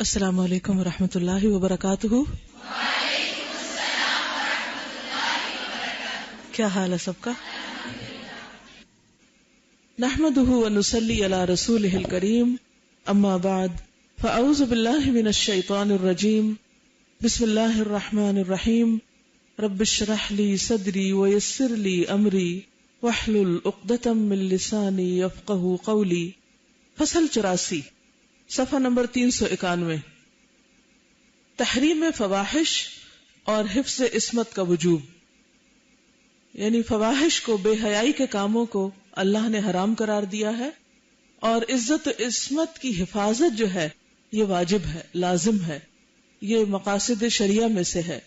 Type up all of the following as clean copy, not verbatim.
السلام علیکم ورحمۃ اللہ وبرکاتہ۔ وعلیکم السلام ورحمۃ اللہ وبرکاتہ۔ کیا حال ہے سب کا؟ نحمده ونصلی علی رسولہ الکریم، اما بعد فاعوذ باللہ من الشیطان الرجیم، بسم اللہ الرحمن الرحیم، رب اشرح لی صدری ویسر لی امری واحلل عقدۃ من لسانی یفقہوا قولی۔ فصل 84، صفحہ نمبر 391، تحریم فواحش اور حفظ عصمت کا وجوب، یعنی فواحش کو، بے حیائی کے کاموں کو اللہ نے حرام قرار دیا ہے، اور عزت و عصمت کی حفاظت جو ہے یہ واجب ہے، لازم ہے، یہ مقاصد شریعہ میں سے ہے،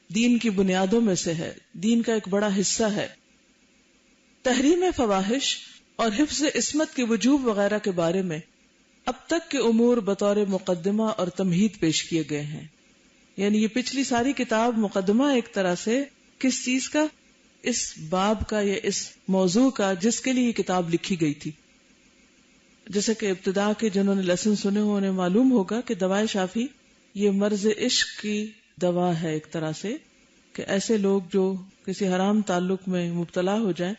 دین کی بنیادوں میں سے ہے، دین کا ایک بڑا حصہ ہے۔ تحریم فواحش اور حفظ عصمت کے وجوب وغیرہ کے بارے میں اب تک کے امور بطور مقدمہ اور تمہید پیش کیے گئے ہیں، یعنی یہ پچھلی ساری کتاب مقدمہ ایک طرح سے کس چیز کا؟ اس باب کا یا اس موضوع کا جس کے لیے یہ کتاب لکھی گئی تھی۔ جیسے کہ ابتدا کے جنہوں نے لیسن سنے ہو انہیں معلوم ہوگا کہ دوائے شافی یہ مرض عشق کی دوا ہے ایک طرح سے، کہ ایسے لوگ جو کسی حرام تعلق میں مبتلا ہو جائیں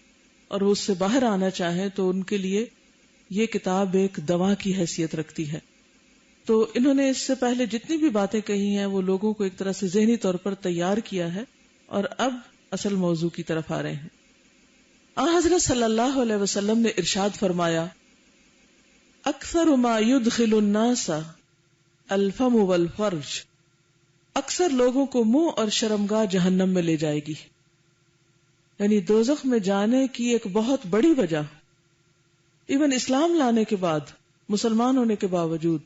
اور وہ اس سے باہر آنا چاہیں تو ان کے لیے یہ کتاب ایک دوا کی حیثیت رکھتی ہے۔ تو انہوں نے اس سے پہلے جتنی بھی باتیں کہی ہیں وہ لوگوں کو ایک طرح سے ذہنی طور پر تیار کیا ہے، اور اب اصل موضوع کی طرف آ رہے ہیں۔ حضرت صلی اللہ علیہ وسلم نے ارشاد فرمایا، اکثر ما يدخل الناس الفم والفرج، اکثر لوگوں کو منہ اور شرمگاہ جہنم میں لے جائے گی، یعنی دوزخ میں جانے کی ایک بہت بڑی وجہ، ایون اسلام لانے کے بعد، مسلمان ہونے کے باوجود،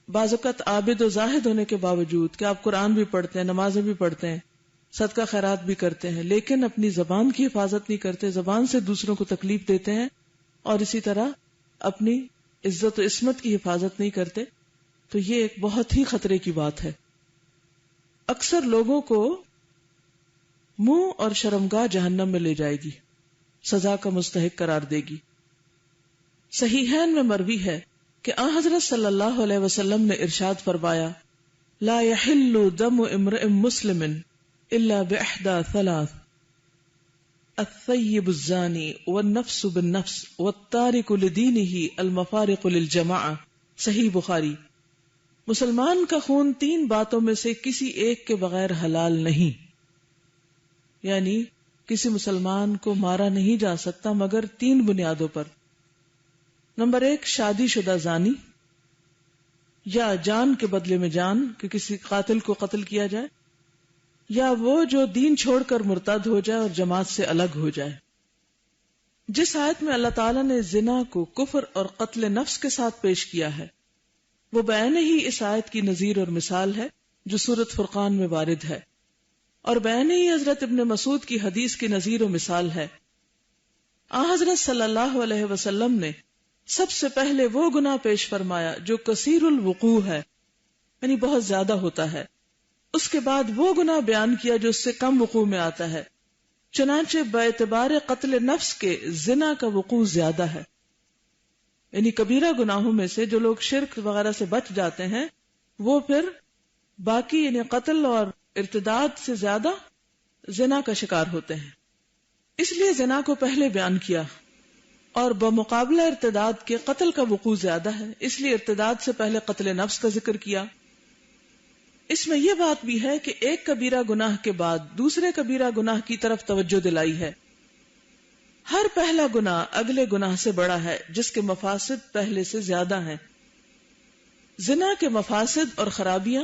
بعض اوقات عابد و زاہد ہونے کے باوجود کہ آپ قرآن بھی پڑھتے ہیں، نمازیں بھی پڑھتے ہیں، صدقہ خیرات بھی کرتے ہیں، لیکن اپنی زبان کی حفاظت نہیں کرتے، زبان سے دوسروں کو تکلیف دیتے ہیں، اور اسی طرح اپنی عزت و عصمت کی حفاظت نہیں کرتے، تو یہ ایک بہت ہی خطرے کی بات ہے۔ اکثر لوگوں کو منہ اور شرمگاہ جہنم میں لے جائے گی، سزا کا مستحق قرار دے گی۔ صحیحین میں مروی ہے کہ حضرت صلی اللہ علیہ وسلم نے ارشاد فرمایا، لا يحل دم امرئ مسلم الا باحدى ثلاث، الثيب الزاني والنفس بالنفس والتارك لدينه المفارق للجماعة، صحیح بخاری۔ مسلمان کا خون تین باتوں میں سے کسی ایک کے بغیر حلال نہیں، یعنی کسی مسلمان کو مارا نہیں جا سکتا مگر تین بنیادوں پر۔ نمبر 1، شادی شدہ زانی، یا جان کے بدلے میں جان، کہ کسی قاتل کو قتل کیا جائے، یا وہ جو دین چھوڑ کر مرتد ہو جائے اور جماعت سے الگ ہو جائے۔ جس آیت میں اللہ تعالیٰ نے زنا کو کفر اور قتل نفس کے ساتھ پیش کیا ہے، وہ بعینہ ہی اس آیت کی نظیر اور مثال ہے جو سورۃ فرقان میں وارد ہے، اور بعینہ ہی حضرت ابن مسعود کی حدیث کی نظیر و مثال ہے۔ حضرت صلی اللہ علیہ وسلم نے سب سے پہلے وہ گناہ پیش فرمایا جو کثیر الوقوع ہے، یعنی بہت زیادہ ہوتا ہے، اس کے بعد وہ گناہ بیان کیا جو اس سے کم وقوع میں آتا ہے، چنانچہ باعتبار قتل نفس کے زنا کا وقوع زیادہ ہے، یعنی کبیرہ گناہوں میں سے جو لوگ شرک وغیرہ سے بچ جاتے ہیں وہ پھر باقی یعنی قتل اور ارتداد سے زیادہ زنا کا شکار ہوتے ہیں، اس لیے زنا کو پہلے بیان کیا، اور بمقابلہ ارتداد کے قتل کا وقوع زیادہ ہے، اس لیے ارتداد سے پہلے قتل نفس کا ذکر کیا۔ اس میں یہ بات بھی ہے کہ ایک کبیرہ گناہ کے بعد دوسرے کبیرہ گناہ کی طرف توجہ دلائی ہے۔ ہر پہلا گناہ اگلے گناہ سے بڑا ہے جس کے مفاسد پہلے سے زیادہ ہیں۔ زنا کے مفاسد اور خرابیاں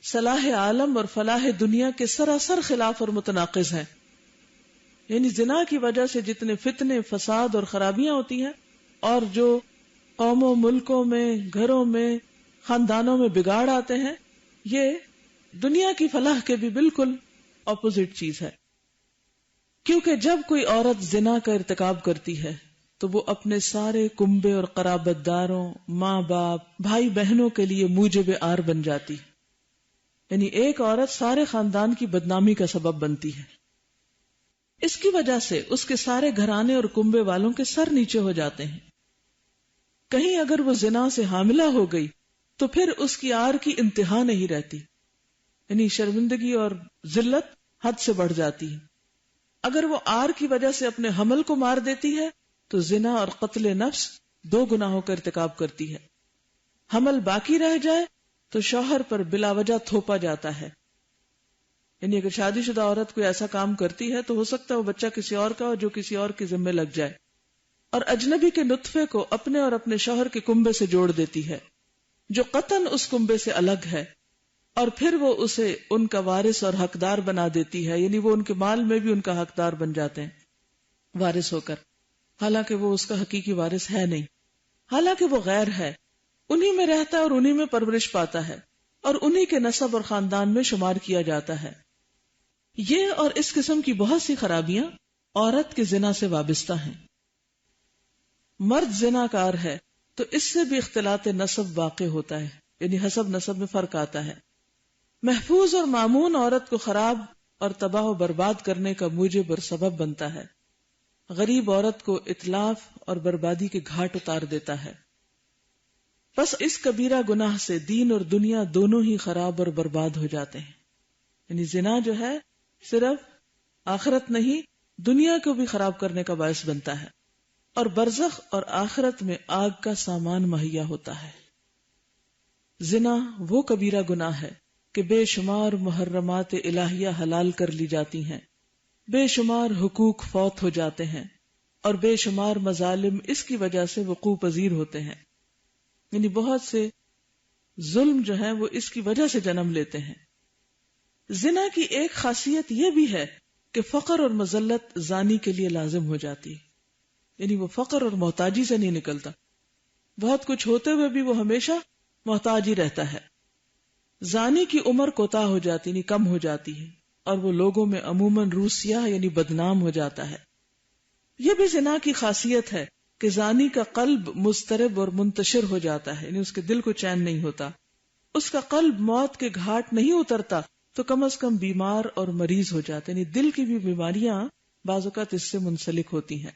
صلاح عالم اور فلاح دنیا کے سراسر خلاف اور متناقض ہیں، یعنی زنا کی وجہ سے جتنے فتنے، فساد اور خرابیاں ہوتی ہیں، اور جو قوموں، ملکوں میں، گھروں میں، خاندانوں میں بگاڑ آتے ہیں، یہ دنیا کی فلاح کے بھی بالکل اپوزٹ چیز ہے۔ کیونکہ جب کوئی عورت زنا کا ارتکاب کرتی ہے تو وہ اپنے سارے کنبے اور قرابت داروں، ماں باپ، بھائی بہنوں کے لیے موجب آر بن جاتی، یعنی ایک عورت سارے خاندان کی بدنامی کا سبب بنتی ہے۔ اس کی وجہ سے اس کے سارے گھرانے اور کنبے والوں کے سر نیچے ہو جاتے ہیں۔ کہیں اگر وہ زنا سے حاملہ ہو گئی تو پھر اس کی آر کی انتہا نہیں رہتی، یعنی شرمندگی اور ذلت حد سے بڑھ جاتی ہے۔ اگر وہ آر کی وجہ سے اپنے حمل کو مار دیتی ہے تو زنا اور قتل نفس 2 گناہوں کا ارتکاب کرتی ہے۔ حمل باقی رہ جائے تو شوہر پر بلا وجہ تھوپا جاتا ہے، یعنی اگر شادی شدہ عورت کوئی ایسا کام کرتی ہے تو ہو سکتا ہے وہ بچہ کسی اور کا ہو جو کسی اور کے ذمہ لگ جائے، اور اجنبی کے نطفے کو اپنے اور اپنے شوہر کے کنبے سے جوڑ دیتی ہے جو قطعاً اس کنبے سے الگ ہے، اور پھر وہ اسے ان کا وارث اور حقدار بنا دیتی ہے، یعنی وہ ان کے مال میں بھی ان کا حقدار بن جاتے ہیں وارث ہو کر، حالانکہ وہ اس کا حقیقی وارث ہے نہیں، حالانکہ وہ غیر ہے، انہی میں رہتا ہے اور انہی میں پرورش پاتا ہے اور انہی کے نسب اور خاندان میں شمار کیا جاتا ہے۔ یہ اور اس قسم کی بہت سی خرابیاں عورت کے زنا سے وابستہ ہیں۔ مرد زنا کار ہے تو اس سے بھی اختلاط نسب واقع ہوتا ہے، یعنی حسب نسب میں فرق آتا ہے۔ محفوظ اور مامون عورت کو خراب اور تباہ و برباد کرنے کا موجب اور سبب بنتا ہے، غریب عورت کو اتلاف اور بربادی کے گھاٹ اتار دیتا ہے۔ بس اس کبیرہ گناہ سے دین اور دنیا دونوں ہی خراب اور برباد ہو جاتے ہیں، یعنی زنا جو ہے صرف آخرت نہیں دنیا کو بھی خراب کرنے کا باعث بنتا ہے، اور برزخ اور آخرت میں آگ کا سامان مہیا ہوتا ہے۔ زنا وہ کبیرہ گناہ ہے کہ بے شمار محرمات الہیہ حلال کر لی جاتی ہیں، بے شمار حقوق فوت ہو جاتے ہیں، اور بے شمار مظالم اس کی وجہ سے وقوع پذیر ہوتے ہیں، یعنی بہت سے ظلم جو ہیں وہ اس کی وجہ سے جنم لیتے ہیں۔ زنا کی ایک خاصیت یہ بھی ہے کہ فقر اور مذلت زانی کے لیے لازم ہو جاتی ہے، یعنی وہ فقر اور محتاجی سے نہیں نکلتا، بہت کچھ ہوتے ہوئے بھی وہ ہمیشہ محتاج ہی رہتا ہے۔ زانی کی عمر کوتاہ ہو جاتی یعنی کم ہو جاتی ہے، اور وہ لوگوں میں عموماً روسیہ یعنی بدنام ہو جاتا ہے۔ یہ بھی زنا کی خاصیت ہے کہ زانی کا قلب مضطرب اور منتشر ہو جاتا ہے، یعنی اس کے دل کو چین نہیں ہوتا، اس کا قلب موت کے گھاٹ نہیں اترتا تو کم از کم بیمار اور مریض ہو جاتے، یعنی دل کی بھی بیماریاں بعض اوقات اس سے منسلک ہوتی ہیں،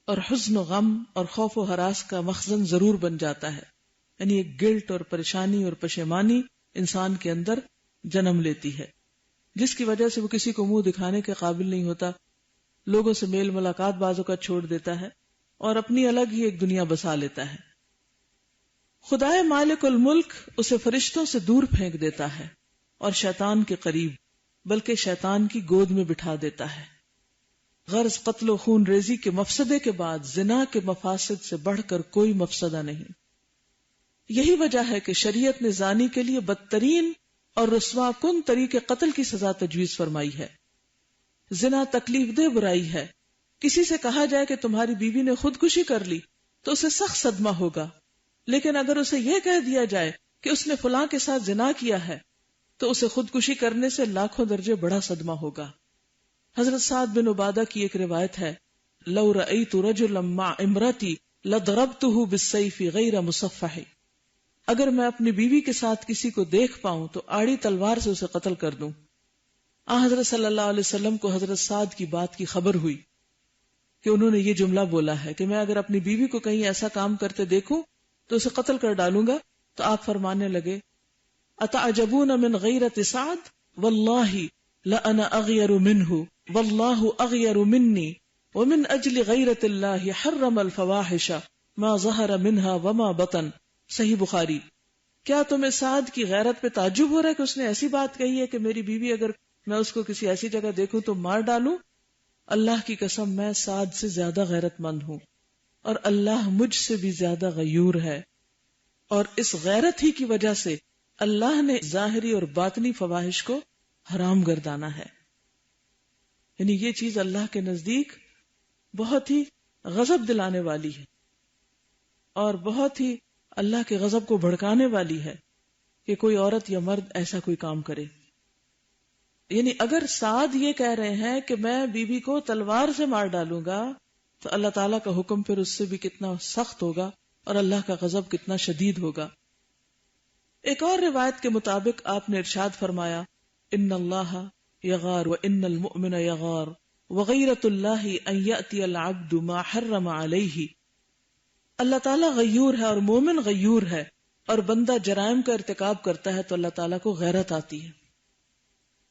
اور حزن و غم اور خوف و ہراس کا مخزن ضرور بن جاتا ہے، یعنی ایک گلٹ اور پریشانی اور پشیمانی انسان کے اندر جنم لیتی ہے، جس کی وجہ سے وہ کسی کو منہ دکھانے کے قابل نہیں ہوتا، لوگوں سے میل ملاقات بعضوں کا چھوڑ دیتا ہے اور اپنی الگ ہی ایک دنیا بسا لیتا ہے۔ خدائے مالک الملک اسے فرشتوں سے دور پھینک دیتا ہے اور شیطان کے قریب، بلکہ شیطان کی گود میں بٹھا دیتا ہے۔ غرض قتل و خون ریزی کے مفسدے کے بعد زنا کے مفاسد سے بڑھ کر کوئی مفسدہ نہیں۔ یہی وجہ ہے کہ شریعت نے زانی کے لیے بدترین اور رسوا کن طریقے قتل کی سزا تجویز فرمائی ہے۔ زنا تکلیف دہ برائی ہے، کسی سے کہا جائے کہ تمہاری بیوی نے خودکشی کر لی تو اسے سخت صدمہ ہوگا، لیکن اگر اسے یہ کہہ دیا جائے کہ اس نے فلاں کے ساتھ زنا کیا ہے تو اسے خودکشی کرنے سے لاکھوں درجے بڑا صدمہ ہوگا۔ حضرت سعد بن عبادہ کی ایک روایت ہے، لو رأیت رجلا مع امرأتی لضربته بالسیف غیر مصفح، اگر میں اپنی بیوی کے ساتھ کسی کو دیکھ پاؤں تو آڑی تلوار سے اسے قتل کر دوں۔ حضرت صلی اللہ علیہ وسلم کو حضرت سعد کی بات کی خبر ہوئی کہ انہوں نے یہ جملہ بولا ہے کہ میں اگر اپنی بیوی کو کہیں ایسا کام کرتے دیکھوں تو اسے قتل کر ڈالوں گا، تو آپ فرمانے لگے، اتعجبون من غیرت سعد واللہ لأنا اغیر منہ واللہ اغیر منی ومن اجل غیرت اللہ حرم الفواحش ما ظہر منہا وما بطن۔ صحیح بخاری۔ کیا تمہیں سعد کی غیرت پہ تعجب ہو رہا ہے کہ اس نے ایسی بات کہی ہے کہ میری بیوی اگر میں اس کو کسی ایسی جگہ دیکھوں تو مار ڈالوں؟ اللہ کی قسم میں سعد سے زیادہ غیرت مند ہوں اور اللہ مجھ سے بھی زیادہ غیور ہے، اور اس غیرت ہی کی وجہ سے اللہ نے ظاہری اور باطنی فواحش کو حرام گردانا ہے۔ یعنی یہ چیز اللہ کے نزدیک بہت ہی غضب دلانے والی ہے اور بہت ہی اللہ کے غضب کو بھڑکانے والی ہے کہ کوئی عورت یا مرد ایسا کوئی کام کرے۔ یعنی اگر سعد یہ کہہ رہے ہیں کہ میں بیوی کو تلوار سے مار ڈالوں گا تو اللہ تعالیٰ کا حکم پھر اس سے بھی کتنا سخت ہوگا اور اللہ کا غضب کتنا شدید ہوگا۔ ایک اور روایت کے مطابق آپ نے ارشاد فرمایا، ان اللہ یغار وان المؤمن یغار وغیرۃ اللہ ان یأتی العبد ما حرم علیہ۔ اللہ تعالیٰ غیور ہے اور مومن غیور ہے، اور بندہ جرائم کا ارتکاب کرتا ہے تو اللہ تعالیٰ کو غیرت آتی ہے۔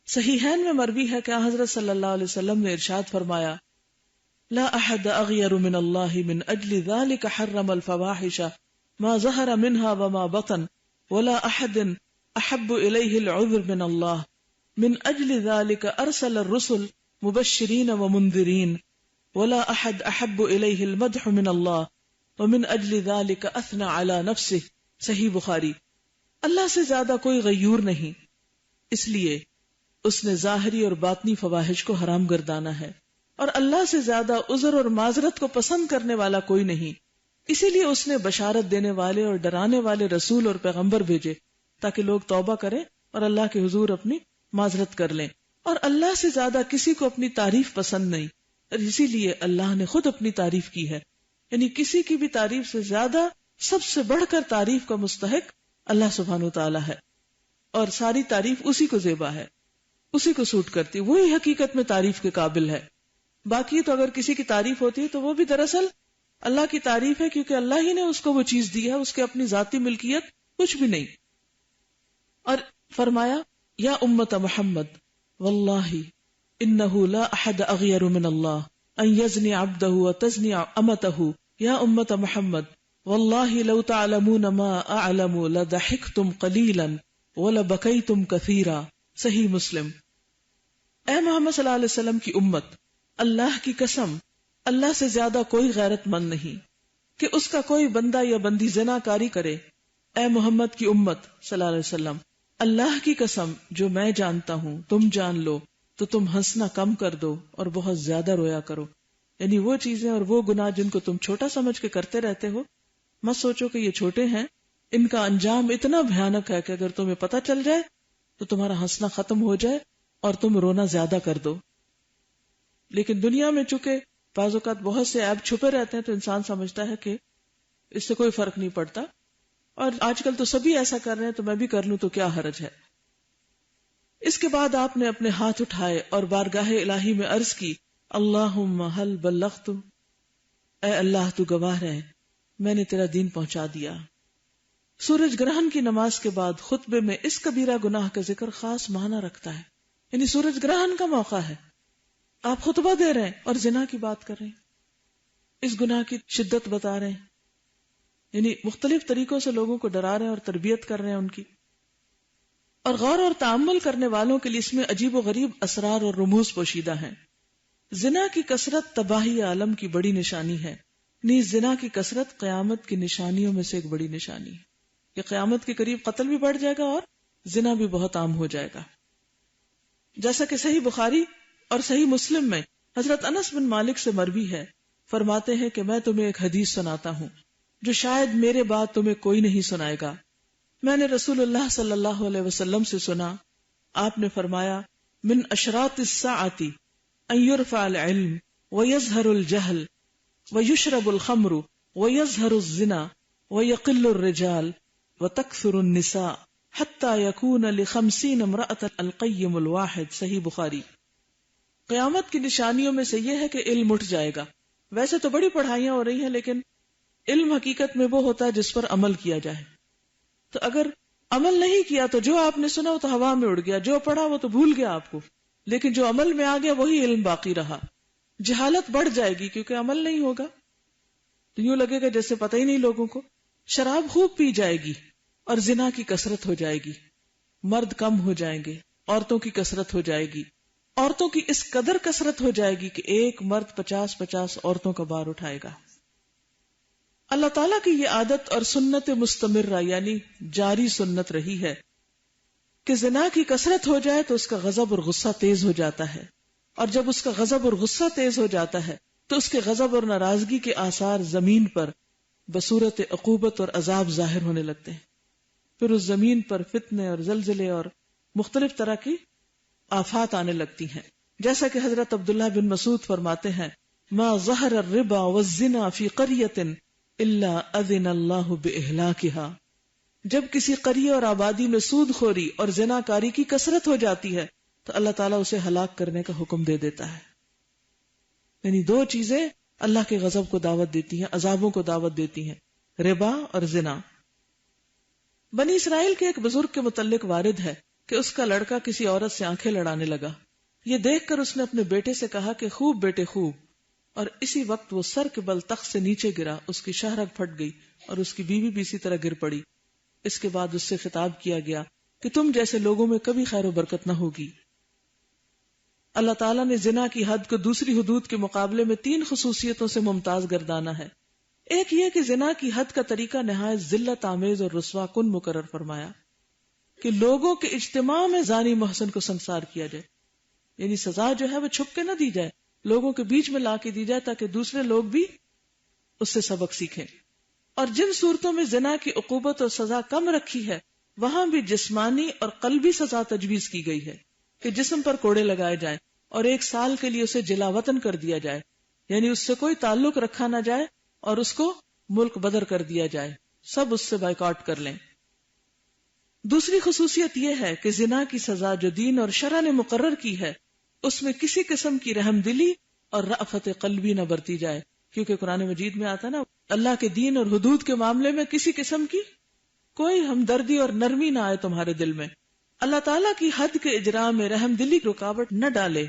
صحیحین میں مروی ہے کہ حضرت صلی اللہ علیہ وسلم نے ارشاد فرمایا لا احد اغیر من اللہ من اجل ذلك حرم الفواحش ما ظہر منها وما بطن ولا احد احب الیہ العذر من اللہ من اجل ذلك ارسل الرسل مبشرین ومنذرین ولا احد احب الیہ المدح من اللہ ومن اجل ذلك اثنى على نفسه۔ صحیح بخاری۔ اللہ سے زیادہ کوئی غیور نہیں، اس لیے اس نے ظاہری اور باطنی فواحش کو حرام گردانا ہے، اور اللہ سے زیادہ عذر اور معذرت کو پسند کرنے والا کوئی نہیں، اسی لیے اس نے بشارت دینے والے اور ڈرانے والے رسول اور پیغمبر بھیجے تاکہ لوگ توبہ کریں اور اللہ کے حضور اپنی معذرت کر لیں۔ اور اللہ سے زیادہ کسی کو اپنی تعریف پسند نہیں، اور اسی لیے اللہ نے خود اپنی تعریف کی ہے، یعنی کسی کی بھی تعریف سے زیادہ سب سے بڑھ کر تعریف کا مستحق اللہ سبحانہ وتعالی ہے، اور ساری تعریف اسی کو زیبا ہے، اسی کو سوٹ کرتی، وہی حقیقت میں تعریف کے قابل ہے۔ باقی تو اگر کسی کی تعریف ہوتی ہے تو وہ بھی دراصل اللہ کی تعریف ہے، کیونکہ اللہ ہی نے اس کو وہ چیز دی ہے، اس کے اپنی ذاتی ملکیت کچھ بھی نہیں۔ اور فرمایا یا امت محمد واللہ انہ لا احد اغیر من اللہ ان یزنی عبدہ وتزنی امتہ یا امت محمد واللہ لو تعلمون ما اعلم لضحکتم قلیلا ولبکیتم کثیرا۔ صحیح مسلم۔ اے محمد صلی اللہ علیہ وسلم کی امت، اللہ کی قسم اللہ سے زیادہ کوئی غیرت مند نہیں کہ اس کا کوئی بندہ یا بندی زنا کاری کرے۔ اے محمد کی امت صلی اللہ علیہ وسلم، اللہ کی قسم جو میں جانتا ہوں تم جان لو تو تم ہنسنا کم کر دو اور بہت زیادہ رویا کرو۔ یعنی وہ چیزیں اور وہ گناہ جن کو تم چھوٹا سمجھ کے کرتے رہتے ہو، مت سوچو کہ یہ چھوٹے ہیں، ان کا انجام اتنا بھیانک ہے کہ اگر تمہیں پتہ چل جائے تو تمہارا ہنسنا ختم ہو جائے اور تم رونا زیادہ کر دو۔ لیکن دنیا میں چونکہ بعض اوقات بہت سے عیب چھپے رہتے ہیں تو انسان سمجھتا ہے کہ اس سے کوئی فرق نہیں پڑتا، اور آج کل تو سبھی ایسا کر رہے ہیں تو میں بھی کر لوں تو کیا حرج ہے۔ اس کے بعد آپ نے اپنے ہاتھ اٹھائے اور بارگاہ الہی میں عرض کی اللہم حل بلغت، اے اللہ تو گواہ رہے میں نے تیرا دین پہنچا دیا۔ سورج گرہن کی نماز کے بعد خطبے میں اس کبیرہ گناہ کا ذکر خاص معنی رکھتا ہے، یعنی سورج گرہن کا موقع ہے، آپ خطبہ دے رہے ہیں اور زنا کی بات کر رہے ہیں، اس گناہ کی شدت بتا رہے ہیں، یعنی مختلف طریقوں سے لوگوں کو ڈرا رہے ہیں اور تربیت کر رہے ہیں ان کی۔ اور غور اور تأمل کرنے والوں کے لیے اس میں عجیب و غریب اسرار اور رموز پوشیدہ ہیں۔ زنا کی کثرت تباہی عالم کی بڑی نشانی ہے، نیز زنا کی کثرت قیامت کی نشانیوں میں سے ایک بڑی نشانی ہے کہ قیامت کے قریب قتل بھی بڑھ جائے گا اور زنا بھی بہت عام ہو جائے گا۔ جیسا کہ صحیح بخاری اور صحیح مسلم میں حضرت انس بن مالک سے مروی ہے، فرماتے ہیں کہ میں تمہیں ایک حدیث سناتا ہوں جو شاید میرے بعد تمہیں کوئی نہیں سنائے گا۔ میں نے رسول اللہ صلی اللہ علیہ وسلم سے سنا، آپ نے فرمایا من اشراط الساعۃ ان یرفع العلم ویظہر الجہل ویشرب الخمر ویظہر الزنا ویقل الرجال وتکثر النساء حتی یکون ل50 امرأة القیم الواحد۔ صحیح بخاری۔ قیامت کی نشانیوں میں سے یہ ہے کہ علم اٹھ جائے گا۔ ویسے تو بڑی پڑھائیاں ہو رہی ہیں، لیکن علم حقیقت میں وہ ہوتا ہے جس پر عمل کیا جائے۔ تو اگر عمل نہیں کیا تو جو آپ نے سنا وہ تو ہوا میں اڑ گیا، جو پڑھا وہ تو بھول گیا آپ کو، لیکن جو عمل میں آ گیا وہی علم باقی رہا۔ جہالت بڑھ جائے گی کیونکہ عمل نہیں ہوگا، تو یوں لگے گا جیسے پتہ ہی نہیں لوگوں کو۔ شراب خوب پی جائے گی اور زنا کی کثرت ہو جائے گی، مرد کم ہو جائیں گے، عورتوں کی کثرت ہو جائے گی، عورتوں کی اس قدر کثرت ہو جائے گی کہ ایک مرد 50 عورتوں کا بار اٹھائے گا۔ اللہ تعالیٰ کی یہ عادت اور سنت مستمرہ یعنی جاری سنت رہی ہے کہ زنا کی کثرت ہو جائے تو اس کا غضب اور غصہ تیز ہو جاتا ہے، اور جب اس کا غضب اور غصہ تیز ہو جاتا ہے تو اس کے غضب اور ناراضگی کے آثار زمین پر بصورت عقوبت اور عذاب ظاہر ہونے لگتے ہیں۔ پھر اس زمین پر فتنے اور زلزلے اور مختلف طرح کی آفات آنے لگتی ہیں، جیسا کہ حضرت عبداللہ بن مسعود فرماتے ہیں ما ظہر الربا والزنا فی قریۃ الا اذن اللہ باہلاکہا۔ جب کسی قریہ اور آبادی میں سود خوری اور زنا کاری کی کثرت ہو جاتی ہے تو اللہ تعالیٰ اسے ہلاک کرنے کا حکم دے دیتا ہے۔ یعنی دو چیزیں اللہ کے غضب کو دعوت دیتی ہیں، عذابوں کو دعوت دیتی ہیں، ربا اور زنا۔ بنی اسرائیل کے ایک بزرگ کے متعلق وارد ہے کہ اس کا لڑکا کسی عورت سے آنکھیں لڑانے لگا. یہ دیکھ کر اس نے اپنے بیٹے سے کہا کہ خوب بیٹے خوب، اور اسی وقت وہ سر کے بل تخت سے نیچے گرا، اس کی شہرگ پھٹ گئی اور اس کی بیوی بھی اسی طرح گر پڑی. اس کے بعد اس سے خطاب کیا گیا کہ تم جیسے لوگوں میں کبھی خیر و برکت نہ ہوگی. اللہ تعالیٰ نے زنا کی حد کو دوسری حدود کے مقابلے میں 3 خصوصیتوں سے ممتاز گردانا ہے. ایک یہ کہ زنا کی حد کا طریقہ نہایت ذلت آمیز اور رسوا کن مقرر فرمایا کہ لوگوں کے اجتماع میں زانی محسن کو سنسار کیا جائے، یعنی سزا جو ہے وہ چھپ کے نہ دی جائے، لوگوں کے بیچ میں لا کے دی جائے تاکہ دوسرے لوگ بھی اس سے سبق سیکھیں. اور جن صورتوں میں زنا کی عقوبت اور سزا کم رکھی ہے وہاں بھی جسمانی اور قلبی سزا تجویز کی گئی ہے کہ جسم پر کوڑے لگائے جائیں اور 1 سال کے لیے اسے جلا وطن کر دیا جائے، یعنی اس سے کوئی تعلق رکھا نہ جائے اور اس کو ملک بدر کر دیا جائے، سب اس سے بائیکاٹ کر لیں. دوسری خصوصیت یہ ہے کہ زنا کی سزا جو دین اور شرع نے مقرر کی ہے اس میں کسی قسم کی رحم دلی اور رأفت قلبی نہ برتی جائے، کیونکہ قرآن مجید میں آتا نا اللہ کے دین اور حدود کے معاملے میں کسی قسم کی کوئی ہمدردی اور نرمی نہ آئے تمہارے دل میں. اللہ تعالیٰ کی حد کے اجرا میں رحم دلی رکاوٹ نہ ڈالے،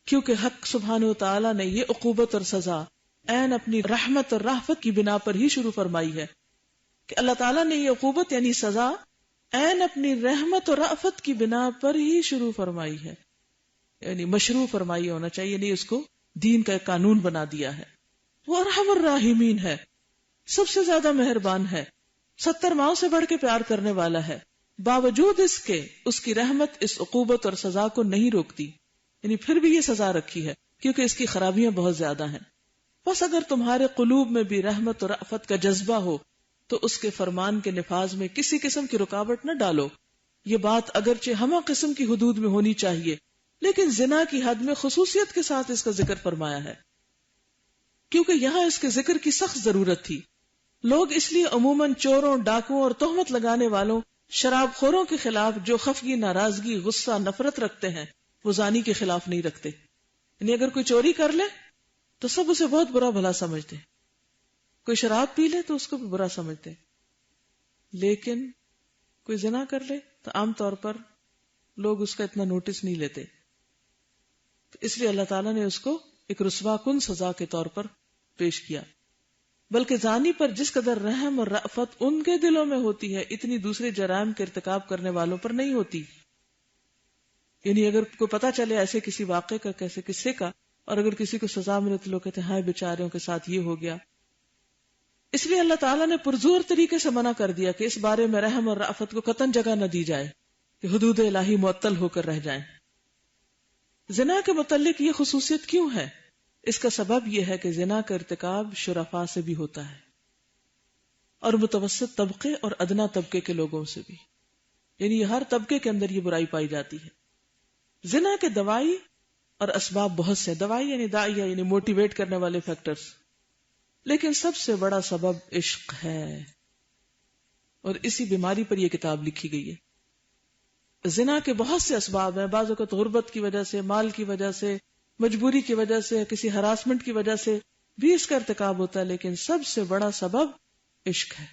کیونکہ حق سبحانہ و تعالیٰ نے یہ عقوبت اور سزا عین اپنی رحمت اور رحمت کی بنا پر ہی شروع فرمائی ہے. کہ اللہ تعالیٰ نے یہ عقوبت یعنی سزا عین اپنی رحمت اور رأفت کی بنا پر ہی شروع فرمائی ہے، یعنی مشروع فرمائی ہونا چاہیے، نہیں اس کو دین کا ایک قانون بنا دیا ہے. وہ ارحم الراحمین ہے، سب سے زیادہ مہربان ہے، 70 ماؤں سے بڑھ کے پیار کرنے والا ہے. باوجود اس کے اس کی رحمت اس عقوبت اور سزا کو نہیں روکتی، یعنی پھر بھی یہ سزا رکھی ہے کیونکہ اس کی خرابیاں بہت زیادہ ہیں. بس اگر تمہارے قلوب میں بھی رحمت اور رأفت کا جذبہ ہو تو اس کے فرمان کے نفاذ میں کسی قسم کی رکاوٹ نہ ڈالو. یہ بات اگرچہ ہمہ قسم کی حدود میں ہونی چاہیے، لیکن زنا کی حد میں خصوصیت کے ساتھ اس کا ذکر فرمایا ہے کیونکہ یہاں اس کے ذکر کی سخت ضرورت تھی. لوگ اس لیے عموماً چوروں، ڈاکوؤں اور تہمت لگانے والوں، شراب خوروں کے خلاف جو خفگی، ناراضگی، غصہ، نفرت رکھتے ہیں وہ زانی کے خلاف نہیں رکھتے. یعنی اگر کوئی چوری کر لے تو سب اسے بہت برا بھلا سمجھتے، کوئی شراب پی لے تو اس کو بھی برا سمجھتے، لیکن کوئی زنا کر لے تو عام طور پر لوگ اس کا اتنا نوٹس نہیں لیتے. تو اس لیے اللہ تعالیٰ نے اس کو ایک رسوا کن سزا کے طور پر پیش کیا. بلکہ زانی پر جس قدر رحم اور رأفت ان کے دلوں میں ہوتی ہے اتنی دوسرے جرائم کے ارتکاب کرنے والوں پر نہیں ہوتی. یعنی اگر کوئی پتہ چلے ایسے کسی واقعے کا، کیسے قصے کا، اور اگر کسی کو سزا ملے تو لوگ کہتے ہیں ہائے بیچاروں کے ساتھ یہ ہو گیا. اس لیے اللہ تعالیٰ نے پرزور طریقے سے منع کر دیا کہ اس بارے میں رحم اور رأفت کو قطعاً جگہ نہ دی جائے کہ حدود الہی معطل ہو کر رہ جائیں. زنا کے متعلق یہ خصوصیت کیوں ہے؟ اس کا سبب یہ ہے کہ زنا کا ارتکاب شرفاء سے بھی ہوتا ہے اور متوسط طبقے اور ادنا طبقے کے لوگوں سے بھی، یعنی ہر طبقے کے اندر یہ برائی پائی جاتی ہے. زنا کے دوائی اور اسباب بہت سے، دوائی یعنی داعیہ یعنی موٹیویٹ کرنے والے فیکٹرز، لیکن سب سے بڑا سبب عشق ہے اور اسی بیماری پر یہ کتاب لکھی گئی ہے. زنا کے بہت سے اسباب ہیں، بعض اوقات غربت کی وجہ سے، مال کی وجہ سے، مجبوری کی وجہ سے، کسی ہراسمنٹ کی وجہ سے بھی اس کا ارتکاب ہوتا ہے، لیکن سب سے بڑا سبب عشق ہے.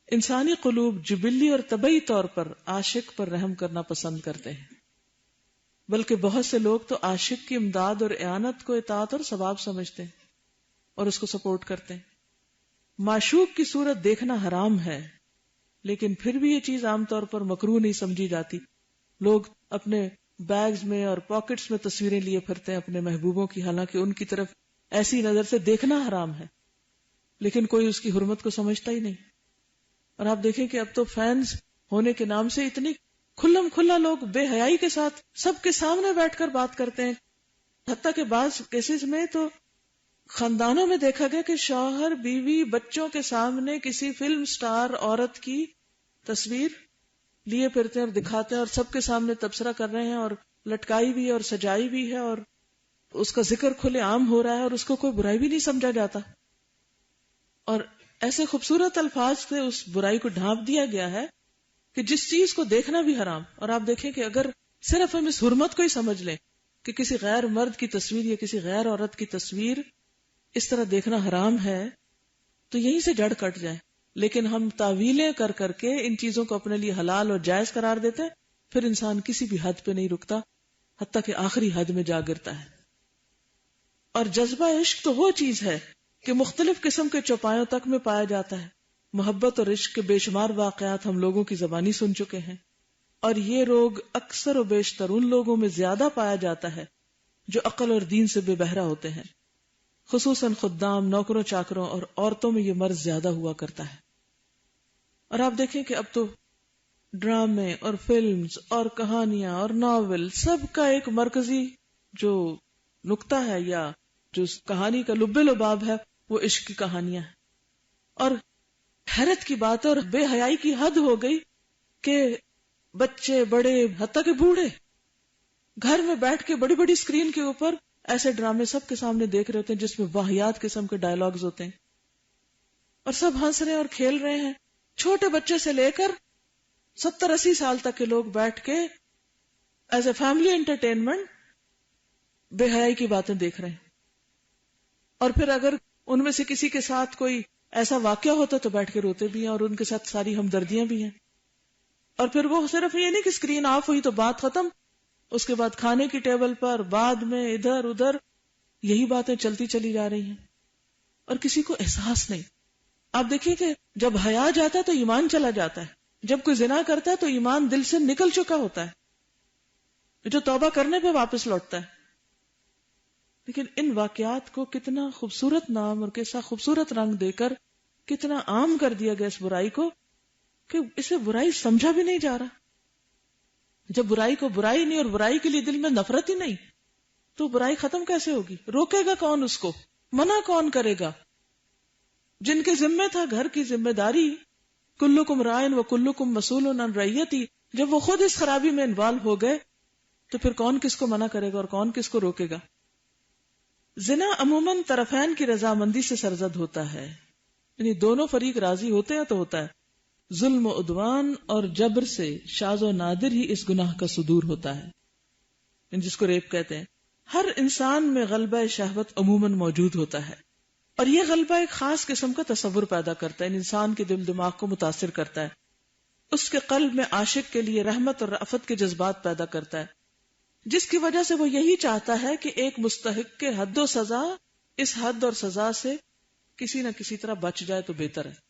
انسانی قلوب جبلی اور طبعی طور پر عاشق پر رحم کرنا پسند کرتے ہیں، بلکہ بہت سے لوگ تو عاشق کی امداد اور اعانت کو اطاعت اور ثواب سمجھتے ہیں اور اس کو سپورٹ کرتے ہیں. معشوق کی صورت دیکھنا حرام ہے، لیکن پھر بھی یہ چیز عام طور پر مکروہ نہیں سمجھی جاتی. لوگ اپنے بیگز میں اور پاکٹس میں تصویریں لیے پھرتے ہیں اپنے محبوبوں کی، حالانکہ ان کی طرف ایسی نظر سے دیکھنا حرام ہے، لیکن کوئی اس کی حرمت کو سمجھتا ہی نہیں. اور آپ دیکھیں کہ اب تو فینز ہونے کے نام سے اتنی کھلم کھلا لوگ بے حیائی کے ساتھ سب کے سامنے بیٹھ کر بات کرتے ہیں. حتیٰ کہ بعض کیسز میں تو خاندانوں میں دیکھا گیا کہ شوہر بیوی بچوں کے سامنے کسی فلم سٹار عورت کی تصویر لیے پھرتے ہیں اور دکھاتے ہیں اور سب کے سامنے تبصرہ کر رہے ہیں اور لٹکائی بھی ہے اور سجائی بھی ہے اور اس کا ذکر کھلے عام ہو رہا ہے اور اس کو کوئی برائی بھی نہیں سمجھا جاتا. اور ایسے خوبصورت الفاظ سے اس برائی کو ڈھانپ دیا گیا ہے کہ جس چیز کو دیکھنا بھی حرام. اور آپ دیکھیں کہ اگر صرف ہم اس حرمت کو ہی سمجھ لیں کہ کسی غیر مرد کی تصویر یا کسی غیر عورت کی تصویر اس طرح دیکھنا حرام ہے تو یہیں سے جڑ کٹ جائے. لیکن ہم تعویلیں کر کر کے ان چیزوں کو اپنے لیے حلال اور جائز قرار دیتے ہیں، پھر انسان کسی بھی حد پہ نہیں رکتا، حتیٰ کہ آخری حد میں جا گرتا ہے۔ اور جذبہ عشق تو وہ چیز ہے کہ مختلف قسم کے چوپایوں تک میں پایا جاتا ہے۔ محبت اور عشق کے بے شمار واقعات ہم لوگوں کی زبانی سن چکے ہیں، اور یہ روگ اکثر و بیشتر ان لوگوں میں زیادہ پایا جاتا ہے جو عقل اور دین سے بے بہرا ہوتے ہیں، خصوصاً خدام، نوکروں چاکروں اور عورتوں میں یہ مرض زیادہ ہوا کرتا ہے۔ اور آپ دیکھیں کہ اب تو ڈرامے اور فلمز اور کہانیاں اور ناول، سب کا ایک مرکزی جو نقطہ ہے یا جو اس کہانی کا لب لباب ہے وہ عشق کی کہانیاں ہیں۔ اور حیرت کی بات ہے اور بے حیائی کی حد ہو گئی کہ بچے، بڑے، حتیٰ کہ بوڑھے گھر میں بیٹھ کے بڑی بڑی اسکرین کے اوپر ایسے ڈرامے سب کے سامنے دیکھ رہے ہوتے ہیں جس میں واہیات قسم کے ڈائلاگز ہوتے ہیں، اور سب ہنس رہے ہیں اور کھیل رہے ہیں۔ چھوٹے بچے سے لے کر 70-80 سال تک کے لوگ بیٹھ کے ایز اے فیملی انٹرٹینمنٹ بے حیائی کی باتیں دیکھ رہے ہیں۔ اور پھر اگر ان میں سے کسی کے ساتھ کوئی ایسا واقعہ ہوتا تو بیٹھ کے روتے بھی ہیں اور ان کے ساتھ ساری ہمدردیاں بھی ہیں۔ اور پھر وہ صرف یہ نہیں کہ اسکرین آف ہوئی تو بات ختم، اس کے بعد کھانے کی ٹیبل پر، بعد میں ادھر ادھر یہی باتیں چلتی چلی جا رہی ہیں اور کسی کو احساس نہیں۔ آپ دیکھیں کہ جب حیا جاتا ہے تو ایمان چلا جاتا ہے، جب کوئی زنا کرتا ہے تو ایمان دل سے نکل چکا ہوتا ہے، جو توبہ کرنے پہ واپس لوٹتا ہے۔ لیکن ان واقعات کو کتنا خوبصورت نام اور کیسا خوبصورت رنگ دے کر کتنا عام کر دیا گیا اس برائی کو کہ اسے برائی سمجھا بھی نہیں جا رہا۔ جب برائی کو برائی نہیں اور برائی کے لیے دل میں نفرت ہی نہیں تو برائی ختم کیسے ہوگی؟ روکے گا کون اس کو؟ منع کون کرے گا؟ جن کے ذمہ تھا گھر کی ذمہ داری، کلکم رائن و کلکم مسئول عن رعیتی، جب وہ خود اس خرابی میں انوالو ہو گئے تو پھر کون کس کو منع کرے گا اور کون کس کو روکے گا؟ زنا عموماً طرفین کی رضامندی سے سرزد ہوتا ہے، یعنی دونوں فریق راضی ہوتے ہیں تو ہوتا ہے۔ ظلم و عدوان اور جبر سے شاذ و نادر ہی اس گناہ کا صدور ہوتا ہے، جس کو ریپ کہتے ہیں۔ ہر انسان میں غلبہ شہوت عموماً موجود ہوتا ہے، اور یہ غلبہ ایک خاص قسم کا تصور پیدا کرتا ہے، انسان کے دل دماغ کو متاثر کرتا ہے، اس کے قلب میں عاشق کے لیے رحمت اور رأفت کے جذبات پیدا کرتا ہے، جس کی وجہ سے وہ یہی چاہتا ہے کہ ایک مستحق کے حد و سزا اس حد اور سزا سے کسی نہ کسی طرح بچ جائے تو بہتر ہے۔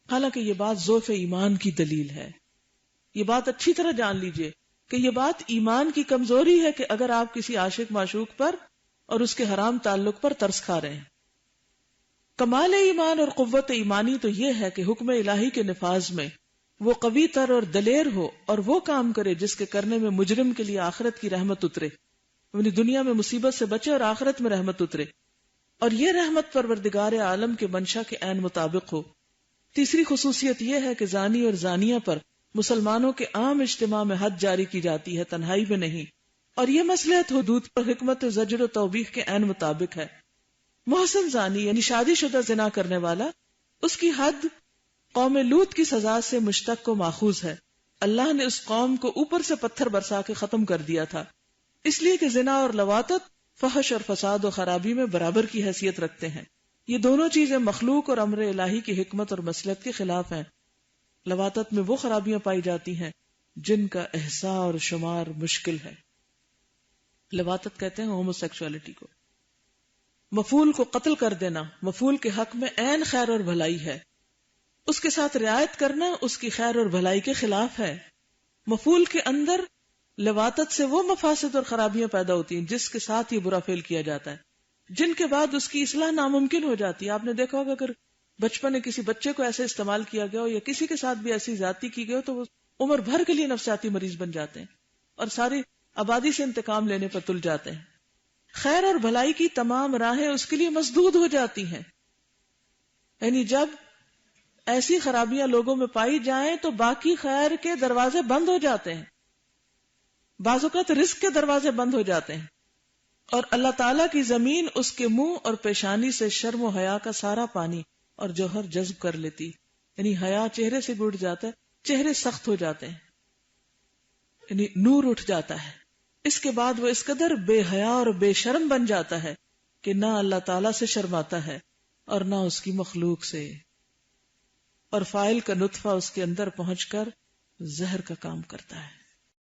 حالانکہ یہ بات ضعف ایمان کی دلیل ہے، یہ بات اچھی طرح جان لیجئے کہ یہ بات ایمان کی کمزوری ہے کہ اگر آپ کسی عاشق معشوق پر اور اس کے حرام تعلق پر ترس کھا رہے ہیں۔ کمال ایمان اور قوت ایمانی تو یہ ہے کہ حکم الہی کے نفاذ میں وہ قوی تر اور دلیر ہو اور وہ کام کرے جس کے کرنے میں مجرم کے لیے آخرت کی رحمت اترے، یعنی دنیا میں مصیبت سے بچے اور آخرت میں رحمت اترے، اور یہ رحمت پروردگار عالم کے منشا کے عین مطابق ہو۔ تیسری خصوصیت یہ ہے کہ زانی اور زانیہ پر مسلمانوں کے عام اجتماع میں حد جاری کی جاتی ہے، تنہائی میں نہیں، اور یہ مصلحت حدود پر حکمت زجر و توبیخ کے عین مطابق ہے۔ محسن زانی یعنی شادی شدہ زنا کرنے والا، اس کی حد قوم لوط کی سزا سے مشتق و ماخوذ ہے۔ اللہ نے اس قوم کو اوپر سے پتھر برسا کے ختم کر دیا تھا، اس لیے کہ زنا اور لواطت فحش اور فساد و خرابی میں برابر کی حیثیت رکھتے ہیں۔ یہ دونوں چیزیں مخلوق اور امر الہی کی حکمت اور مصلحت کے خلاف ہیں۔ لواطت میں وہ خرابیاں پائی جاتی ہیں جن کا احصاء اور شمار مشکل ہے۔ لواطت کہتے ہیں ہومو سیکسوالٹی کو۔ مفعول کو قتل کر دینا مفعول کے حق میں عین خیر اور بھلائی ہے، اس کے ساتھ رعایت کرنا اس کی خیر اور بھلائی کے خلاف ہے۔ مفعول کے اندر لواطت سے وہ مفاسد اور خرابیاں پیدا ہوتی ہیں جس کے ساتھ یہ برا فعل کیا جاتا ہے، جن کے بعد اس کی اصلاح ناممکن ہو جاتی ہے۔ آپ نے دیکھا ہوگا اگر بچپن میں کسی بچے کو ایسے استعمال کیا گیا ہو یا کسی کے ساتھ بھی ایسی زیادتی کی گئی ہو تو وہ عمر بھر کے لیے نفسیاتی مریض بن جاتے ہیں اور ساری آبادی سے انتقام لینے پر تل جاتے ہیں۔ خیر اور بھلائی کی تمام راہیں اس کے لیے مسدود ہو جاتی ہیں، یعنی جب ایسی خرابیاں لوگوں میں پائی جائیں تو باقی خیر کے دروازے بند ہو جاتے ہیں، بعض اوقات رزق کے دروازے بند ہو جاتے ہیں، اور اللہ تعالیٰ کی زمین اس کے منہ اور پیشانی سے شرم و حیا کا سارا پانی اور جوہر جذب کر لیتی، یعنی حیا چہرے سے بھی اٹھ جاتا ہے، چہرے سخت ہو جاتے ہیں، یعنی نور اٹھ جاتا ہے۔ اس کے بعد وہ اس قدر بے حیا اور بے شرم بن جاتا ہے کہ نہ اللہ تعالیٰ سے شرماتا ہے اور نہ اس کی مخلوق سے۔ اور فاعل کا نطفہ اس کے اندر پہنچ کر زہر کا کام کرتا ہے.